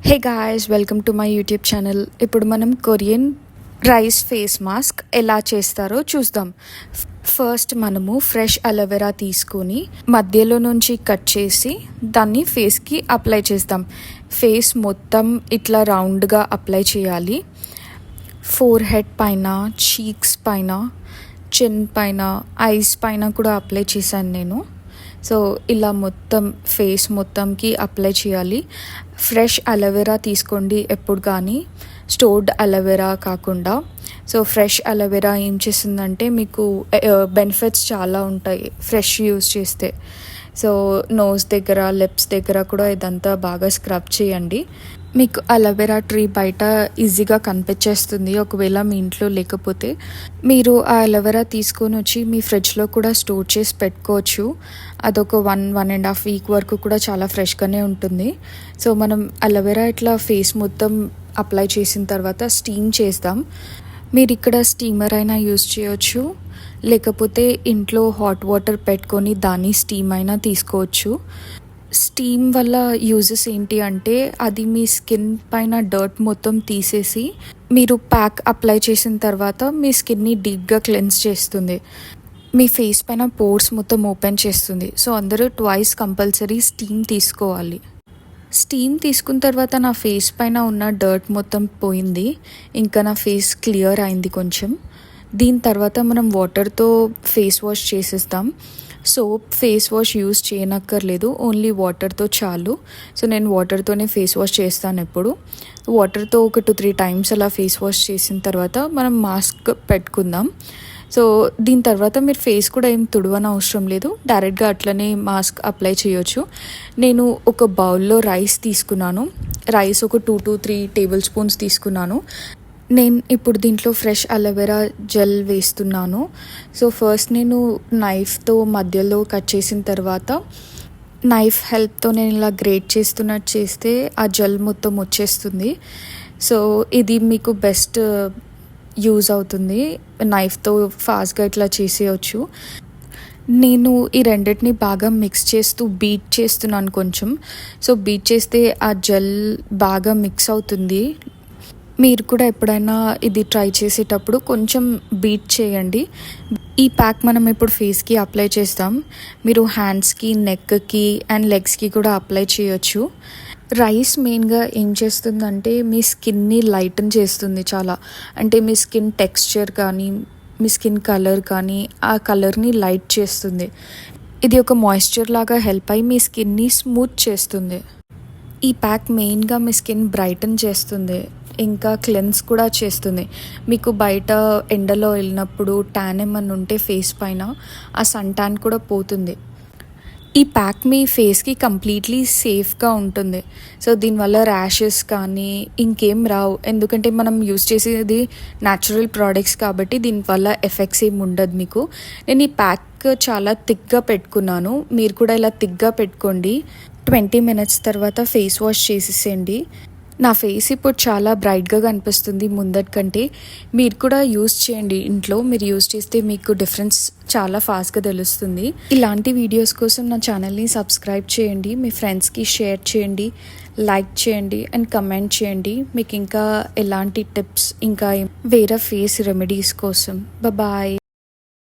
Hey guys, welcome to my YouTube channel. ఇప్పుడు మనం Korean rice face mask ఎలా చేస్తారో చూద్దాం. ఫస్ట్ మనము ఫ్రెష్ అలోవెరా తీసుకొని మధ్యలో నుంచి కట్ చేసి దాన్ని ఫేస్కి అప్లై చేస్తాం. ఫేస్ మొత్తం ఇట్లా రౌండ్గా అప్లై చేయాలి. ఫోర్ హెడ్ పైన, చీక్స్ పైన, చిన్ పైన, ఐస్ పైన కూడా అప్లై చేశాను నేను. సో ఇలా మొత్తం ఫేస్ మొత్తంకి అప్లై చేయాలి. ఫ్రెష్ అలోవెరా తీసుకోండి ఎప్పుడు, కానీ స్టోర్డ్ అలోవెరా కాకుండా. సో ఫ్రెష్ అలోవెరా ఏం చేస్తుందంటే మీకు బెనిఫిట్స్ చాలా ఉంటాయి ఫ్రెష్ యూస్ చేస్తే. సో నోస్ దగ్గర, లిప్స్ దగ్గర కూడా ఇదంతా బాగా స్క్రబ్ చేయండి. మీకు అలోవెరా ట్రీ బయట ఈజీగా కనిపించేస్తుంది. ఒకవేళ మీ ఇంట్లో లేకపోతే మీరు ఆ అలోవెరా తీసుకొని వచ్చి మీ ఫ్రిడ్జ్లో కూడా స్టోర్ చేసి పెట్టుకోవచ్చు. అదొక 1.5 వీక్ వరకు కూడా చాలా ఫ్రెష్గానే ఉంటుంది. సో మనం అలోవెరా ఇట్లా ఫేస్ మొత్తం అప్లై చేసిన తర్వాత స్టీమ్ చేస్తాం. మీరు ఇక్కడ స్టీమర్ అయినా యూజ్ చేయవచ్చు, లేకపోతే ఇంట్లో హాట్ వాటర్ పెట్టుకొని దాన్ని స్టీమ్ అయినా తీసుకోవచ్చు. స్టీమ్ వల్ల యూజెస్ ఏంటి అంటే అది మీ స్కిన్ పైన డర్ట్ మొత్తం తీసేసి మీరు ప్యాక్ అప్లై చేసిన తర్వాత మీ స్కిన్ని డీప్గా క్లెన్స్ చేస్తుంది. మీ ఫేస్ పైన పోర్స్ మొత్తం ఓపెన్ చేస్తుంది. సో అందరూ ట్వైస్ కంపల్సరీ స్టీమ్ తీసుకోవాలి. స్టీమ్ తీసుకున్న తర్వాత నా ఫేస్ పైన ఉన్న డర్ట్ మొత్తం పోయింది. ఇంకా నా ఫేస్ క్లియర్ అయింది కొంచెం. దీని తర్వాత మనం వాటర్తో ఫేస్ వాష్ చేసేస్తాం. సోప్ ఫేస్ వాష్ యూస్ చేయనక్కర్లేదు, ఓన్లీ వాటర్తో చాలు. సో నేను వాటర్తోనే ఫేస్ వాష్ చేస్తాను ఎప్పుడు. వాటర్తో ఒక 2-3 టైమ్స్ అలా ఫేస్ వాష్ చేసిన తర్వాత మనం మాస్క్ పెట్టుకుందాం. సో దీని తర్వాత మీరు ఫేస్ కూడా ఏం తుడవని అవసరం లేదు, డైరెక్ట్గా అట్లనే మాస్క్ అప్లై చేయొచ్చు. నేను ఒక బౌల్లో రైస్ తీసుకున్నాను. రైస్ ఒక 2-3 టేబుల్ స్పూన్స్ తీసుకున్నాను. నేను ఇప్పుడు దీంట్లో ఫ్రెష్ అలోవెరా జెల్ వేస్తున్నాను. సో ఫస్ట్ నేను నైఫ్తో మధ్యలో కట్ చేసిన తర్వాత నైఫ్ హెల్ప్తో నేను ఇలా గ్రేట్ చేస్తున్నట్టు చేస్తే ఆ జెల్ మొత్తం వచ్చేస్తుంది. సో ఇది మీకు బెస్ట్ యూజ్ అవుతుంది. నైఫ్తో ఫాస్ట్గా ఇట్లా చేసేయచ్చు. నేను ఈ రెండింటిని బాగా మిక్స్ చేస్తూ బీట్ చేస్తున్నాను కొంచెం. సో బీట్ చేస్తే ఆ జెల్ బాగా మిక్స్ అవుతుంది. మీరు కూడా ఎప్పుడైనా ఇది ట్రై చేసేటప్పుడు కొంచెం బీట్ చేయండి. ఈ ప్యాక్ మనం ఇప్పుడు ఫేస్కి అప్లై చేస్తాం. మీరు హ్యాండ్స్కి, నెక్కి అండ్ లెగ్స్కి కూడా అప్లై చేయొచ్చు. రైస్ మెయిన్గా ఏం చేస్తుందంటే మీ స్కిన్ని లైటన్ చేస్తుంది చాలా. అంటే మీ స్కిన్ టెక్స్చర్ కానీ, మీ స్కిన్ కలర్ కానీ ఆ కలర్ని లైట్ చేస్తుంది. ఇది ఒక మాయిశ్చర్ లాగా హెల్ప్ అయ్యి మీ స్కిన్ని స్మూత్ చేస్తుంది. ఈ ప్యాక్ మెయిన్గా మీ స్కిన్ బ్రైటన్ చేస్తుంది, ఇంకా క్లెన్స్ కూడా చేస్తుంది. మీకు బయట ఎండలో వెళ్ళినప్పుడు ట్యాన్ ఏమన్నా ఉంటే ఫేస్ పైన ఆ సన్ ట్యాన్ కూడా పోతుంది. ఈ ప్యాక్ మీ ఫేస్కి కంప్లీట్లీ సేఫ్గా ఉంటుంది. సో దీనివల్ల ర్యాషెస్ కానీ ఇంకేం రావు, ఎందుకంటే మనం యూస్ చేసేది న్యాచురల్ ప్రోడక్ట్స్ కాబట్టి దీనివల్ల ఎఫెక్ట్స్ ఏమి ఉండదు మీకు. నేను ఈ ప్యాక్ చాలా థిక్గా పెట్టుకున్నాను. మీరు కూడా ఇలా థిక్గా పెట్టుకోండి. 20 మినిట్స్ తర్వాత ఫేస్ వాష్ చేసేసేయండి. నా ఫేస్ ఇప్పుడు చాలా బ్రైట్గా కనిపిస్తుంది ముందటి కంటే. మీరు కూడా యూస్ చేయండి ఇంట్లో. మీరు యూస్ చేస్తే మీకు డిఫరెన్స్ చాలా ఫాస్ట్గా తెలుస్తుంది. ఇలాంటి వీడియోస్ కోసం నా ఛానల్ని సబ్స్క్రైబ్ చేయండి, మీ ఫ్రెండ్స్కి షేర్ చేయండి, లైక్ చేయండి అండ్ కమెంట్ చేయండి. మీకు ఇంకా ఎలాంటి టిప్స్, ఇంకా వేరే ఫేస్ రెమెడీస్ కోసం. బాయ్.